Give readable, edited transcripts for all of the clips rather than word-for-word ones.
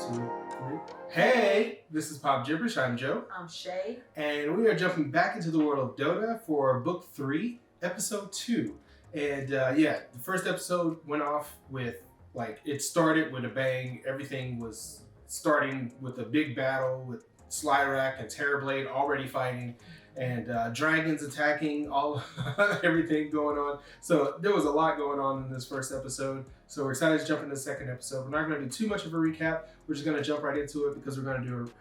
2, 3. Hey, this is Pop Gibberish. I'm Joe. I'm Shay. And we are jumping back into the world of Dota for Book 3, Episode 2. And the first episode went off with, it started with a bang. Everything was starting with a big battle with Slyrack and Terrorblade already fighting. And dragons attacking, everything going on. So there was a lot going on in this first episode. So we're excited to jump into the second episode. We're not going to do too much of a recap. We're just going to jump right into it because we're going to do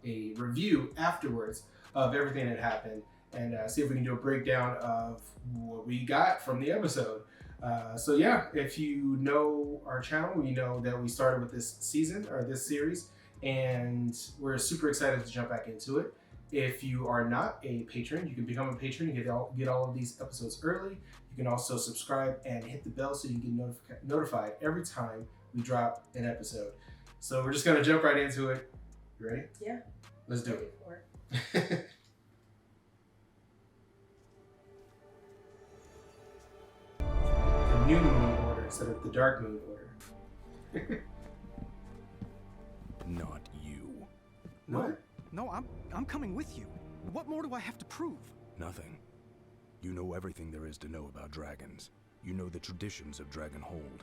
a review afterwards of everything that happened and see if we can do a breakdown of what we got from the episode. If you know our channel, you know that we started with this season or this series, and we're super excited to jump back into it. If you are not a patron, you can become a patron and get all of these episodes early. You can also subscribe and hit the bell so you can get notified every time we drop an episode. So we're just going to jump right into it. You ready? Yeah. Let's do it. The new moon order instead of the dark moon order. Not you. What? No, I'm coming with you. What more do I have to prove? Nothing. You know everything there is to know about dragons. You know the traditions of Dragonhold.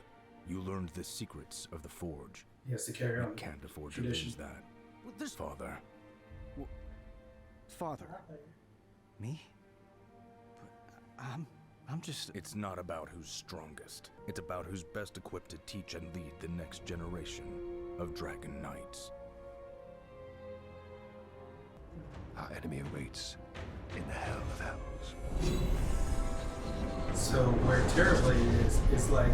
You learned the secrets of the Forge. He has to carry on. You can't afford to tradition. lose that. Well, there's... Father. Father. Me? But I'm just... It's not about who's strongest. It's about who's best equipped to teach and lead the next generation of Dragon Knights. Our enemy awaits in the hell of hells. So where Terrorblade is like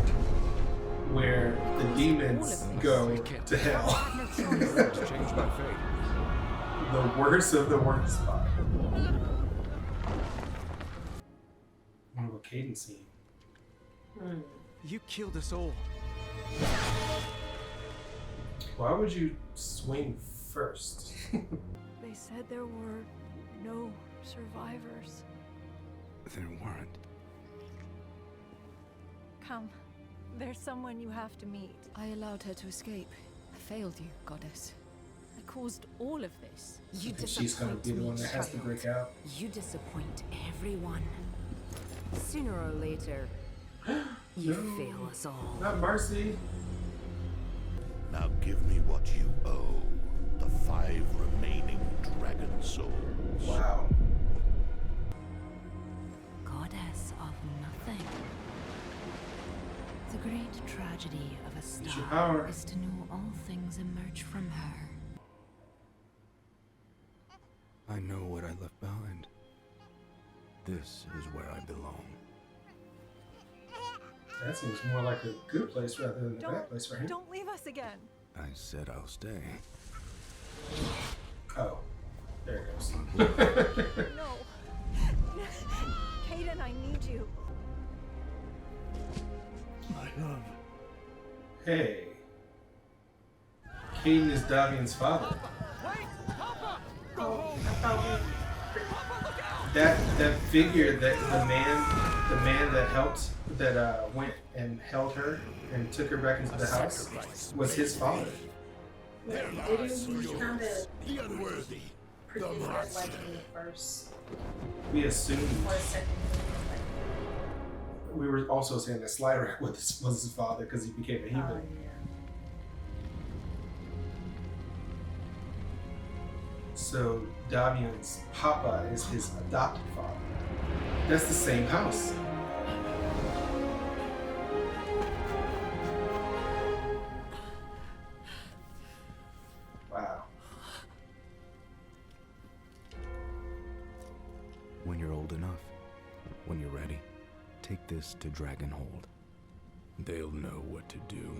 where the demons go to hell. Change my fate. The worst of the worst spot. Oh, a Caden scene. You killed us all. Why would you swing first? They said there were no survivors. There weren't. Come, there's someone you have to meet. I allowed her to escape. I failed you, goddess. I caused all of this. You I think she's gonna be the one that has to break out. You disappoint everyone. Sooner or later, you No, fail us all. not Marcy. Now give me what you owe. The 5 remaining dragon souls. Wow. Goddess of nothing. The great tragedy of a Use your star power. is to know all things emerge from her. I know what I left behind. This is where I belong. That seems more like a good place rather than a bad place for him. Don't leave us again. I said I'll stay. Oh, there it goes. No. Caden, I need you. My love. Hey. Caden is Davian's father. That figure, that the man that helped, that went and held her and took her back into the house, was his father. Didn't he kind of The unworthy. predict that like in the first We assumed. or second We were also saying that Slyrack was his father because he became a oh, human. yeah. So Davian's papa is his adopted father. That's the same house. Wow. When you're old enough, when you're ready, take this to Dragonhold. They'll know what to do.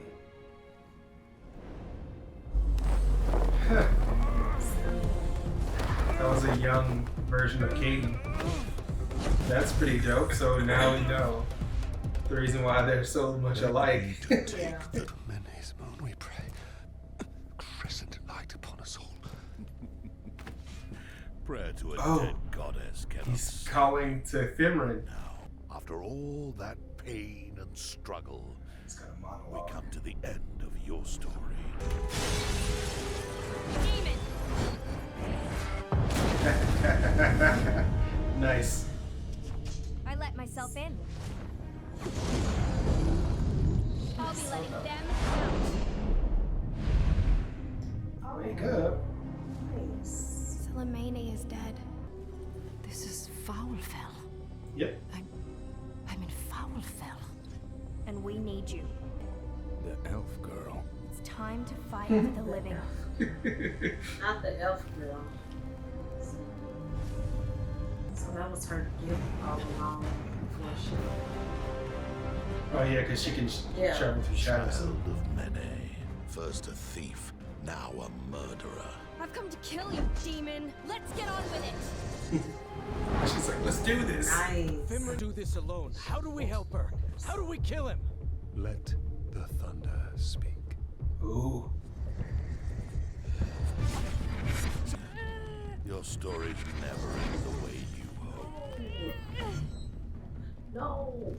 That was a young version of Caden. That's pretty dope. So now we know the reason why they're so much alike. Yeah. Little men, his moon, we pray. Crescent light upon us all. Prayer to a dead goddess cannot He's calling to Tamron. now. After all that pain and struggle, He's got a we monologue. come to the end of your story. Nice. I let myself in. I'll be letting them out. Wake up. Nice. Salamene is dead. This is Foulfell. Yep. I'm in Foulfell. And we need you. The elf girl. It's time to fight for the living. Not the elf girl. So that was her gift all along before she. Oh yeah, because she can travel through shadows. Child of Mene. First a thief, now a murderer. I've come to kill you, demon. Let's get on with it. She's like, let's do this. Nice. Fimmer do this alone. How do we help her? How do we kill him? Let the thunder speak. Ooh. Your stories never end the way you hope. No.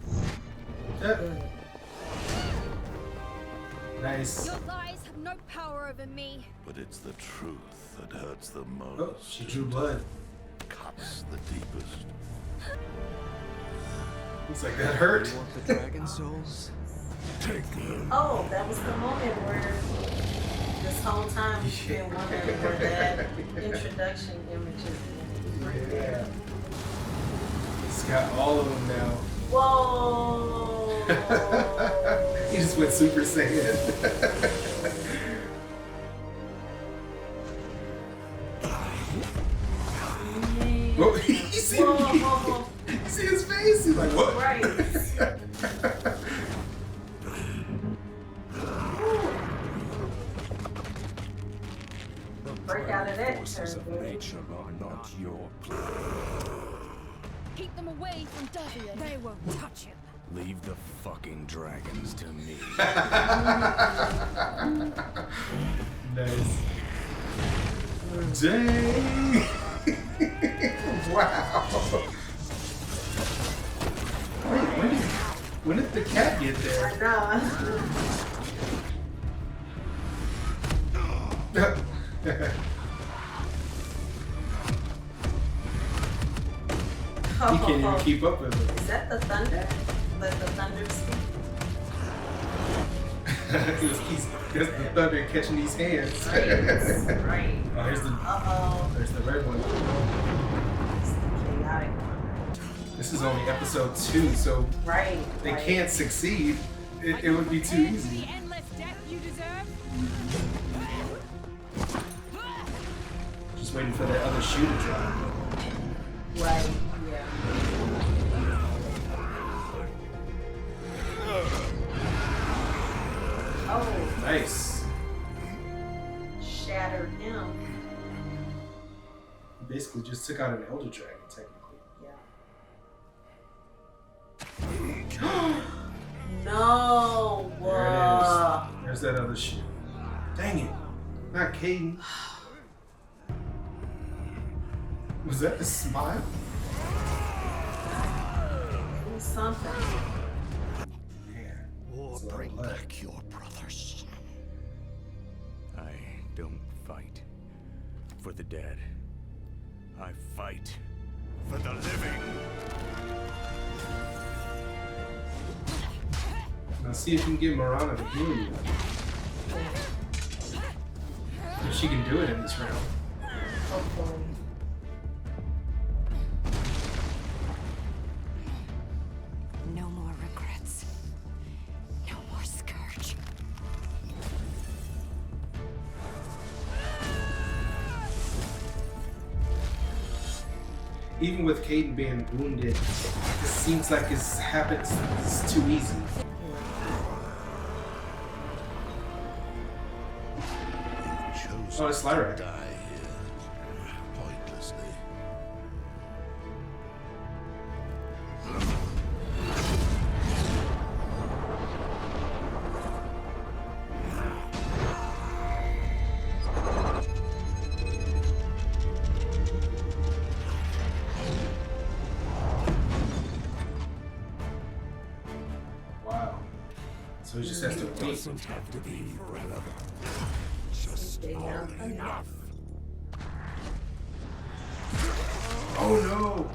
Nice. Your lies have no power over me. But it's the truth that hurts the most. Oh, she drew blood. Cuts the deepest. It's like that hurt. You want the dragon souls? Take them. Oh, that was the moment where this whole time you've been wondering where that introduction image is. Yeah. He's got all of them now. Whoa! He just went Super Saiyan. Whoa, you see him? Whoa. You see his face? He's like, what? Right. Break out of that Forces of turn, baby. nature are not your Keep them away from Davia. They won't touch him. Leave the fucking dragons to me. Nice. Dang. Wow. Wait, when did the cat get there? I know. He can't even keep up with it. Is that the thunder? Let the thunder speak. There's the thunder catching these hands. Right. Oh, here's the red one. It's the chaotic one. This is only episode 2, so Right. they can't succeed. It would be too easy. The endless death you deserve. Just waiting for that other shoe to drop. Right. Yeah. Oh, Nice. shattered him. Basically just took out an elder dragon, technically. Yeah. No. There it is. There's that other shoe. Dang it. Not Caden. Was that the smile? It was something. Man. Or that's a lot of bring blood. back your brothers. I don't fight for the dead. I fight for the living. Now see if you can get Marana to heal you. If she can do it in this round. Hopefully. No more regrets. No more scourge. Even with Caden being wounded, it seems like it's happens. It's too easy. You've chosen Oh, it's Lyra. to die here, pointlessly. Wow. So he just has to wait. Doesn't have to be forever. Just Enough. enough. Oh no!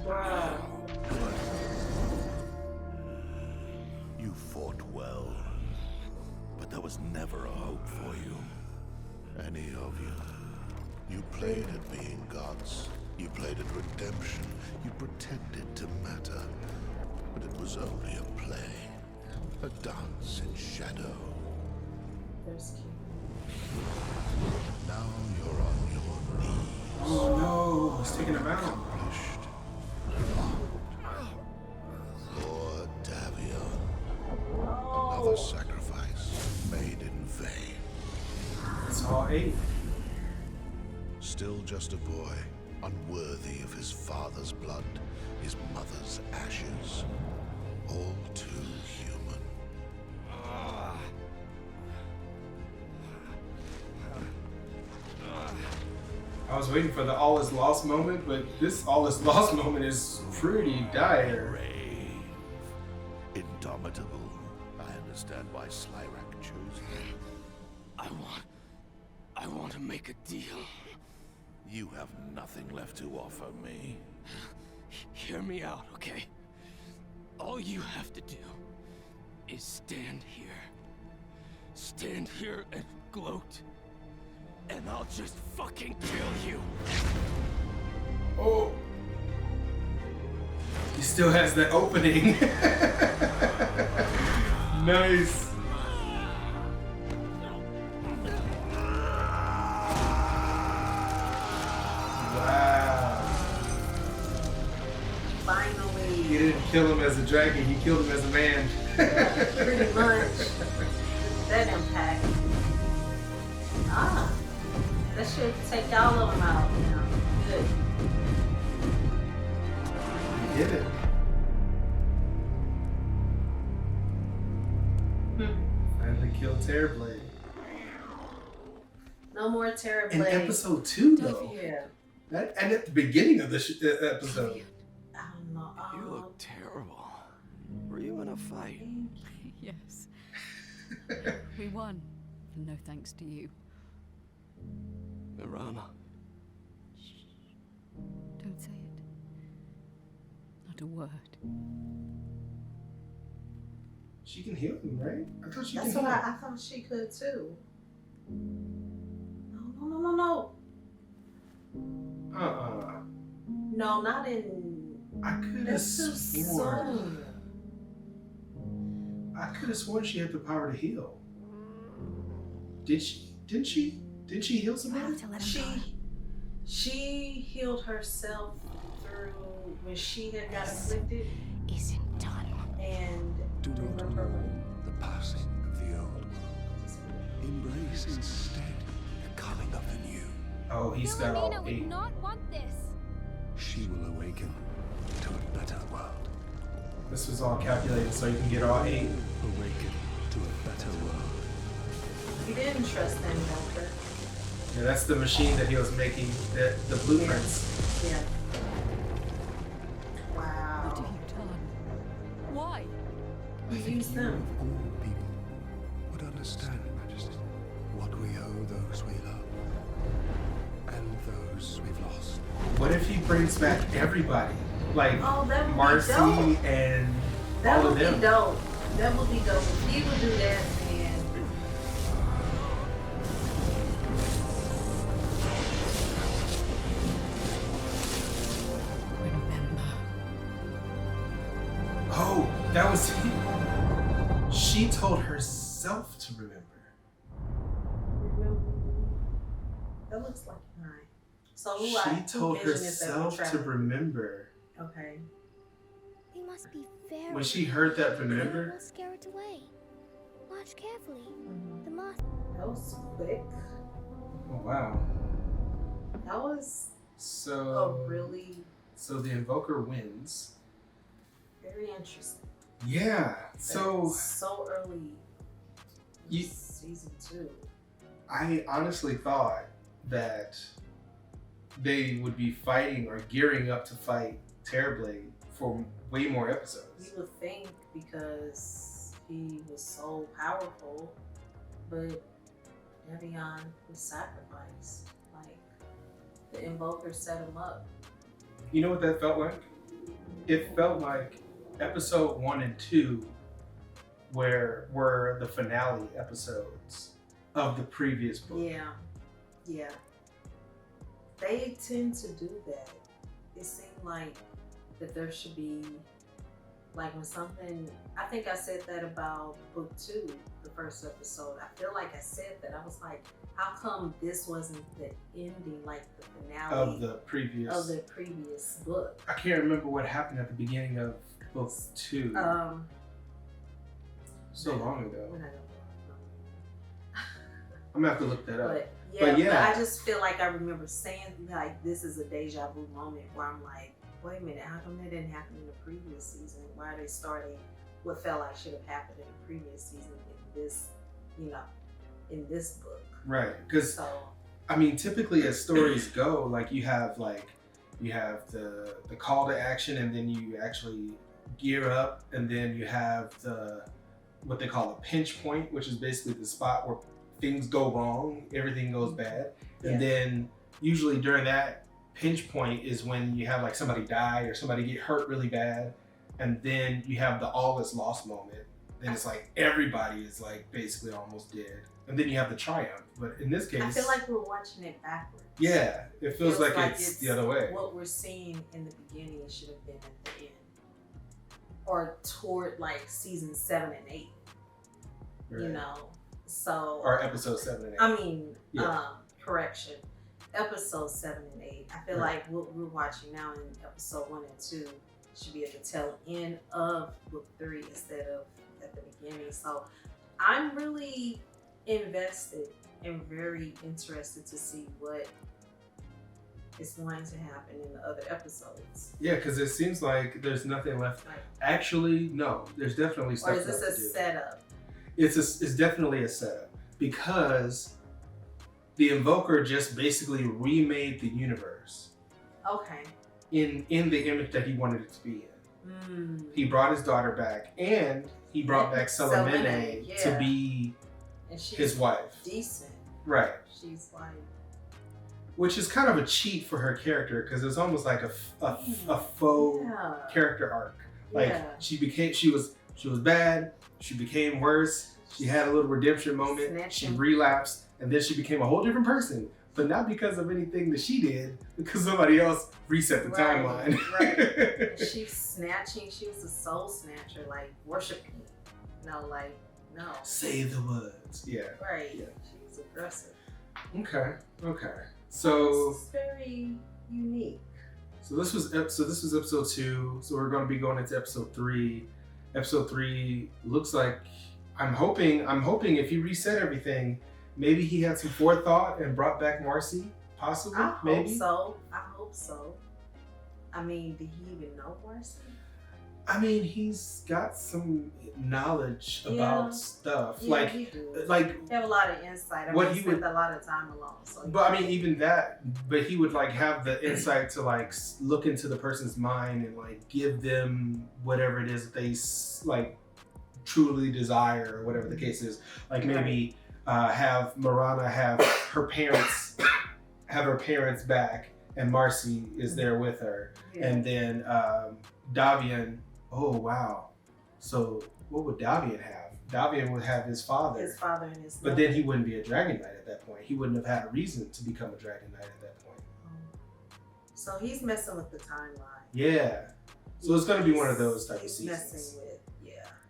Bruh. You fought well, but there was never a hope for you. Any of you. You played at being gods. You played at redemption. You pretended to matter. But it was only a play. A dance in shadow. There's cute. Now you're on your knees. Oh no! He's taking him out. Accomplished. Lord Davion. Another sacrifice made in vain. It's all 8. Still just a boy, unworthy of his father's blood, his mother's ashes. All too human. I was waiting for the all is lost moment, but this all is lost moment is pretty dire. Brave. Indomitable. I understand why Slyrak chose him. I want to make a deal. You have nothing left to offer me. Hear me out, okay? All you have to do is stand here. Stand here and gloat. And I'll just fucking kill you. Oh! He still has that opening. Nice. Wow. Finally. He didn't kill him as a dragon, he killed him as a man. Pretty much. That impact. Ah. That should take all of them out now. Good. He did it. Finally killed Terrorblade. No more Terrorblade. In episode 2, though. Yeah. That, and at the beginning of the episode. I don't know. You look terrible. Were you in a fight? Yes. We won. No thanks to you. Mirana. Don't say it. Not a word. She can heal him, right? I thought she That's could what heal. I thought she could too. No. No, not in. I could have That's too sworn. soon. I could have sworn she had the power to heal. Did she? Didn't she? Did she heal somebody? She healed herself through when she had got afflicted. Isn't done. And Do not mourn the passing of the old world. Embrace instead the coming of the new. Oh, he's got all Philomena 8. would not want this. She will awaken to a better world. This was all calculated so you can get all 8. Awaken to a better world. he didn't trust them, Volcker. Yeah, that's the machine that he was making, the blueprints. Yeah. What Wow. have you done? Why? He used them. All people would understand, Majesty, what we owe those we love and those we've lost. What if he brings back everybody? Like Oh, that would be Marcy dope. and That all would of be them. dope. That would be dope. If he would do that, man. Remember. Oh, that was he. She told herself to remember. That looks like mine. So who She told who vision is that we're herself to traveling? remember. Okay. They must be very. When she heard that We remember, will scare it away. Watch carefully. Mhm. The moth. That was quick. oh wow. That was So really so the Invoker wins. very interesting. Yeah. So So early in You- season 2. I honestly thought that they would be fighting or gearing up to fight Terrorblade for way more episodes. You would think because he was so powerful, but Davion was sacrificed. Like, The Invoker set him up. You know what that felt like? It felt like episode 1 and 2 were the finale episodes of the previous book. Yeah. They tend to do that. It seemed like that there should be, like when something, I think I said that about book 2, the first episode. I feel like I said that. I was like, how come this wasn't the ending, like the finale of the previous book? I can't remember what happened at the beginning of book 2. So long ago. I'm gonna have to look that up. But I just feel like I remember saying like this is a deja vu moment where I'm like, wait a minute, how come that didn't happen in the previous season? Why are they starting what felt like should have happened in the previous season in this, in this book? Right, because I mean, typically as stories go, like you have the call to action, and then you actually gear up, and then you have what they call a pinch point, which is basically the spot where things go wrong, everything goes bad, and then usually during that pinch point is when you have like somebody die or somebody get hurt really bad, and then you have the all is lost moment. Then it's like everybody is like basically almost dead, and then you have the triumph. But in this case, I feel like we're watching it backwards. Yeah, it feels like it's the other way. What we're seeing in the beginning should have been at the end, or toward like season 7 and 8. Right. So or episode 7 and 8. I mean, correction, episode 7 and 8. I feel like what we're watching now in episode 1 and 2 should be at the tail end of book 3 instead of at the beginning. So I'm really invested and very interested to see what is going to happen in the other episodes. Yeah, because it seems like there's nothing left. Actually, no, there's definitely stuff left to do. Or is this a setup? It's definitely a setup, because the Invoker just basically remade the universe. Okay. In the image that he wanted it to be in. He brought his daughter back, and he brought back Selemene to be his wife. Decent. Right. She's like, which is kind of a cheat for her character, because it's almost like a faux character arc. Like she was bad. She became worse. She had a little redemption moment. She relapsed, and then she became a whole different person. But not because of anything that she did, because somebody else reset the timeline. Right. She's snatching. She was a soul snatcher, like worshiping. No. Say the words. Yeah. Right. Yeah. She's aggressive. Okay. So it's very unique. So this was episode 2. So we're going to be going into episode 3. Episode 3 looks like, I'm hoping if he reset everything, maybe he had some forethought and brought back Marcy, possibly. I hope so. I mean, did he even know Marcy? I mean, he's got some knowledge about stuff. Yeah, he have a lot of insight. I mean, he spent a lot of time alone. So but I mean, even that. But he would like have the insight to like look into the person's mind and like give them whatever it is that they like truly desire, or whatever the case is. Like maybe have Marana have her parents back, and Marcy is there with her, and then Davian. Oh wow! So what would Davian have? Davian would have his father. His father and his. But then he wouldn't be a Dragon Knight at that point. He wouldn't have had a reason to become a Dragon Knight at that point. So he's messing with the timeline. Yeah. So it's going to be one of those type of seasons. Messing with,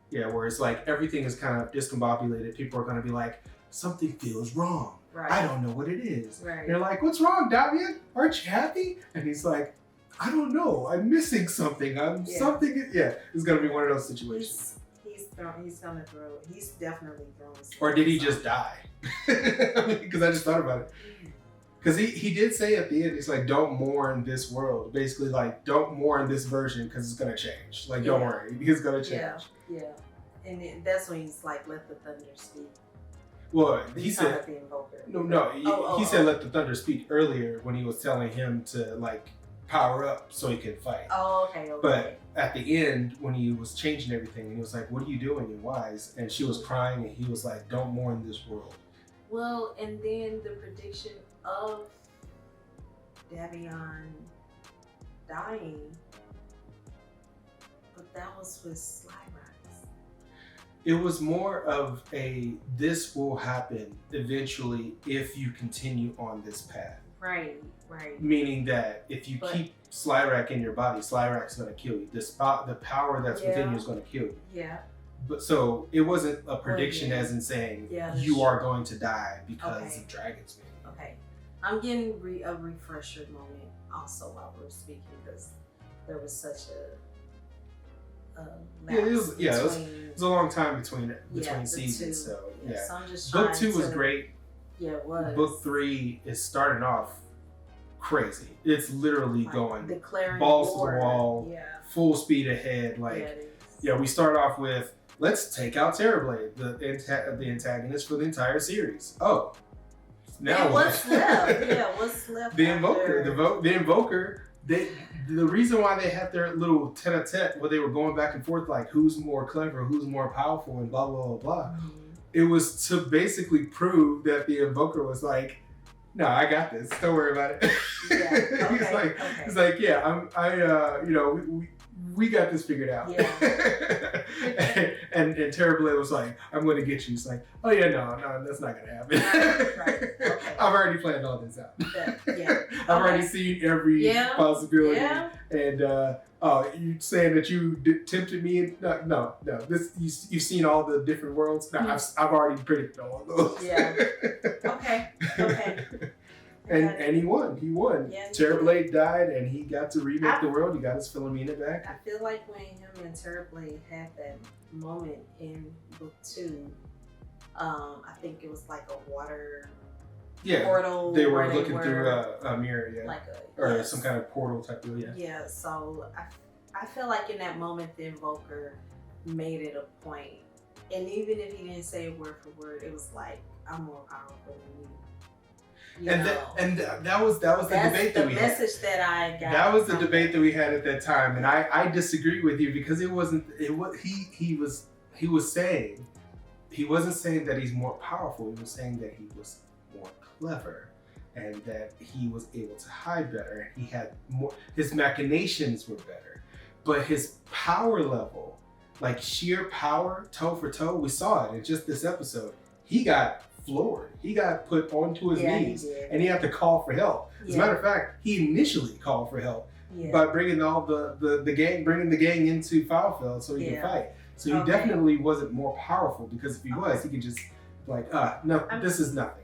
yeah, where it's like everything is kind of discombobulated. People are going to be like, something feels wrong. Right. I don't know what it is. Right. And they're like, what's wrong, Davian? Aren't you happy? And he's like, I don't know. I'm missing something. Something. Yeah, it's going to be one of those situations. He's definitely throwing. Or did he just die? Because I just thought about it. Because he did say at the end, he's like, don't mourn this world. Basically, like, don't mourn this version because it's going to change. Like, don't worry. It's going to change. Yeah. And that's when he's like, let the thunder speak. Well, he said, the Invoker. He said let the thunder speak earlier when he was telling him to, like, power up so he could fight. Oh, okay. But at the end, when he was changing everything, and he was like, what are you doing and why? And she was crying, and he was like, don't mourn this world. Well, and then the prediction of Davion dying, but that was with Slyrax. It was more of a, this will happen eventually if you continue on this path. Right. Meaning that if you keep Slyrax in your body, Slyrax is going to kill you. The power that's within you is going to kill you. Yeah. But so it wasn't a prediction as in saying you are going to die because of dragons. Okay. I'm getting a refresher moment also while we're speaking because there was such a it was a long time between seasons. So so I'm just Book 2 was great. Yeah, it was. Book 3 is starting off crazy. It's literally going declaring balls war. To the wall, full speed ahead. We start off with, let's take out Terrorblade, the antagonist for the entire series. Oh, now what's left? What's left? The Invoker. The Invoker. The reason why they had their little tete-a-tete where they were going back and forth like who's more clever, who's more powerful, and blah blah blah blah. Mm-hmm. It was to basically prove that the Invoker was like, no, I got this. Don't worry about it. He's like, we got this figured out. Yeah. and Terrorblade was like, I'm going to get you. It's like, oh yeah, no, that's not going to happen. Right. Okay. I've already planned all this out. I've already seen every possibility. Yeah. And you saying that you tempted me? No. This you've seen all the different worlds. No, I've already predicted all of those. Yeah. Okay. And he won. Yeah, Terrorblade died, and he got to remake the world. He got his Philomena back. I feel like when him and Terrorblade had that moment in book 2, I think it was like a water portal. They were looking through a mirror, or some kind of portal type of Yeah, so I feel like in that moment, the Invoker made it a point, and even if he didn't say it word for word, it was like, I'm more powerful than you. That was the debate that we had. The message that I got. That was the debate that we had at that time, and I disagree with you because it wasn't. He was saying, he wasn't saying that he's more powerful. He was saying that he was more clever, and that he was able to hide better. And he had more. His machinations were better, but his power level, like sheer power, toe for toe, we saw it in just this episode. He got floored. He got put onto his knees, and he had to call for help. As a matter of fact, he initially called for help by bringing all the gang into Foulfeld so he could fight. So he definitely wasn't more powerful because if he was, he could just this is nothing.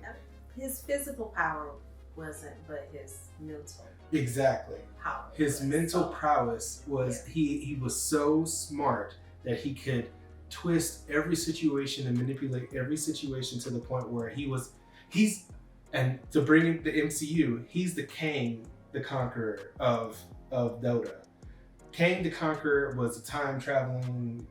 His physical power wasn't, but his mental. Exactly. Power. His mental prowess was he was so smart that he could twist every situation and manipulate every situation to the point where and to bring in the MCU, he's the Kang the Conqueror of Dota. Kang the Conqueror was a time traveling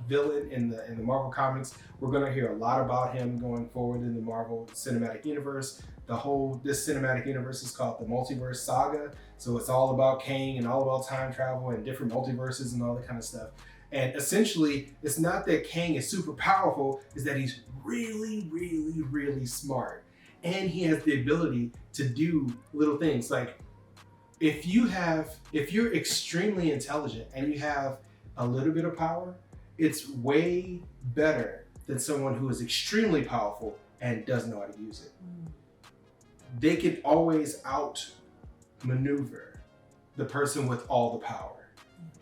villain in the Marvel comics. We're gonna hear a lot about him going forward in the Marvel Cinematic Universe. This cinematic universe is called the Multiverse Saga. So it's all about Kang and all about time travel and different multiverses and all that kind of stuff. And essentially, it's not that Kang is super powerful, it's that he's really, really, really smart. And he has the ability to do little things. Like, if you're extremely intelligent and you have a little bit of power, it's way better than someone who is extremely powerful and doesn't know how to use it. They can always outmaneuver the person with all the power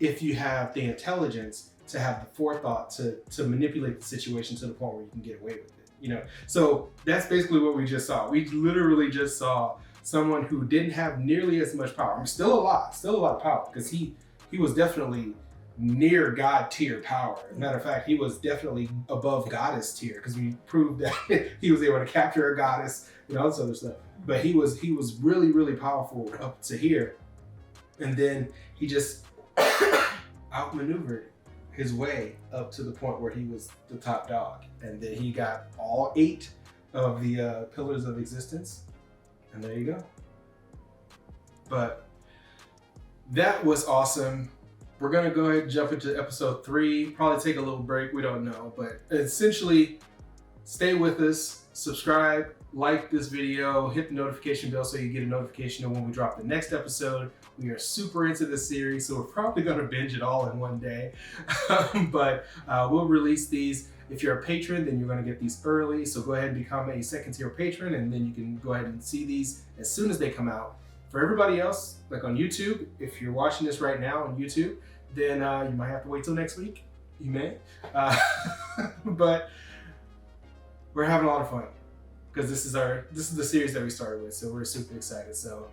if you have the intelligence to have the forethought to manipulate the situation to the point where you can get away with it. So that's basically what we just saw. We literally just saw someone who didn't have nearly as much power. I mean, still a lot of power, because he was definitely near God tier power. As a matter of fact, he was definitely above goddess tier, because we proved that he was able to capture a goddess and all this other stuff. But he was really, really powerful up to here, and then he just outmaneuvered his way up to the point where he was the top dog. And then he got all 8 of the pillars of existence, and there you go. But that was awesome. We're gonna go ahead and jump into episode 3, probably take a little break, we don't know, but essentially stay with us, subscribe, like this video, hit the notification bell so you get a notification of when we drop the next episode. We are super into this series, so we're probably going to binge it all in one day. But we'll release these. If you're a patron, then you're going to get these early. So go ahead and become a second tier patron, and then you can go ahead and see these as soon as they come out. For everybody else, like on YouTube, if you're watching this right now on YouTube, then you might have to wait till next week. You may. But we're having a lot of fun because this is the series that we started with, so we're super excited. So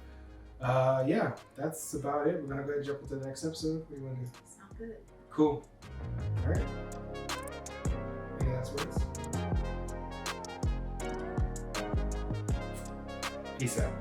yeah, that's about it. We're gonna go ahead and jump into the next episode. What do you want to do? Sound good. Cool. All right. Any last words? Peace out.